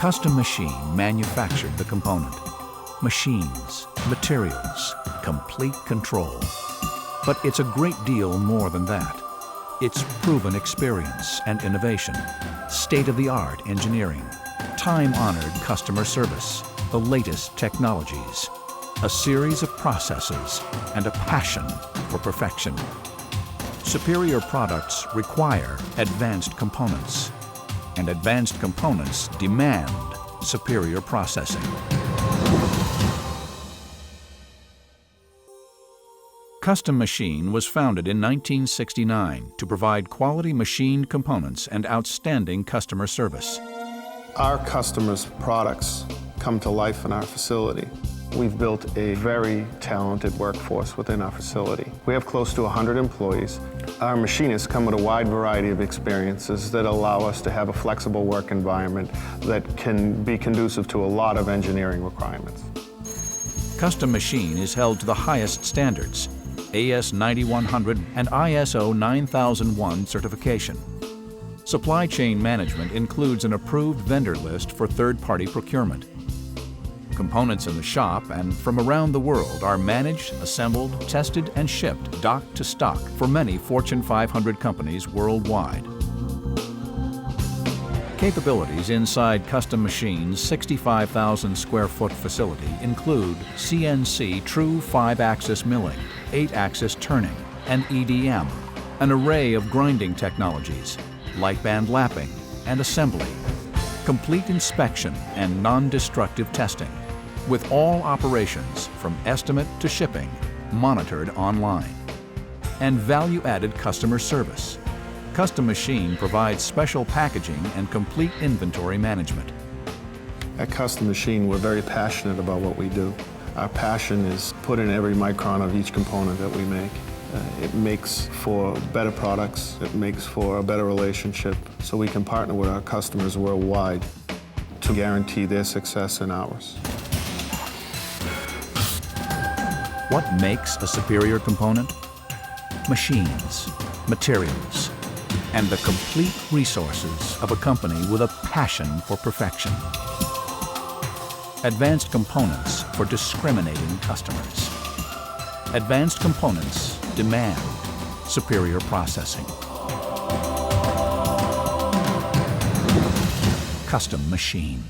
Custom Machine manufactured the component. Machines, materials, complete control. But it's a great deal more than that. It's proven experience and innovation, state-of-the-art engineering, time-honored customer service, the latest technologies, a series of processes, and a passion for perfection. Superior products require advanced components, and advanced components demand superior processing. Custom Machine was founded in 1969 to provide quality machined components and outstanding customer service. Our customers' products come to life in our facility. We've built a very talented workforce within our facility. We have close to 100 employees. Our machinists come with a wide variety of experiences that allow us to have a flexible work environment that can be conducive to a lot of engineering requirements. Custom Machine is held to the highest standards, AS 9100 and ISO 9001 certification. Supply chain management includes an approved vendor list for third-party procurement. Components in the shop and from around the world are managed, assembled, tested, and shipped dock to stock for many Fortune 500 companies worldwide. Capabilities inside Custom Machine's 65,000 square foot facility include CNC true 5-axis milling, 8-axis turning, and EDM, an array of grinding technologies, light band lapping, and assembly, complete inspection and non-destructive testing, with all operations from estimate to shipping monitored online, and value-added customer service. Custom Machine provides special packaging and complete inventory management. At Custom Machine, we're very passionate about what we do. Our passion is put in every micron of each component that we make. It makes for better products, it makes for a better relationship, so we can partner with our customers worldwide to guarantee their success and ours. What makes a superior component? Machines, materials, and the complete resources of a company with a passion for perfection. Advanced components for discriminating customers. Advanced components demand superior processing. Custom Machine.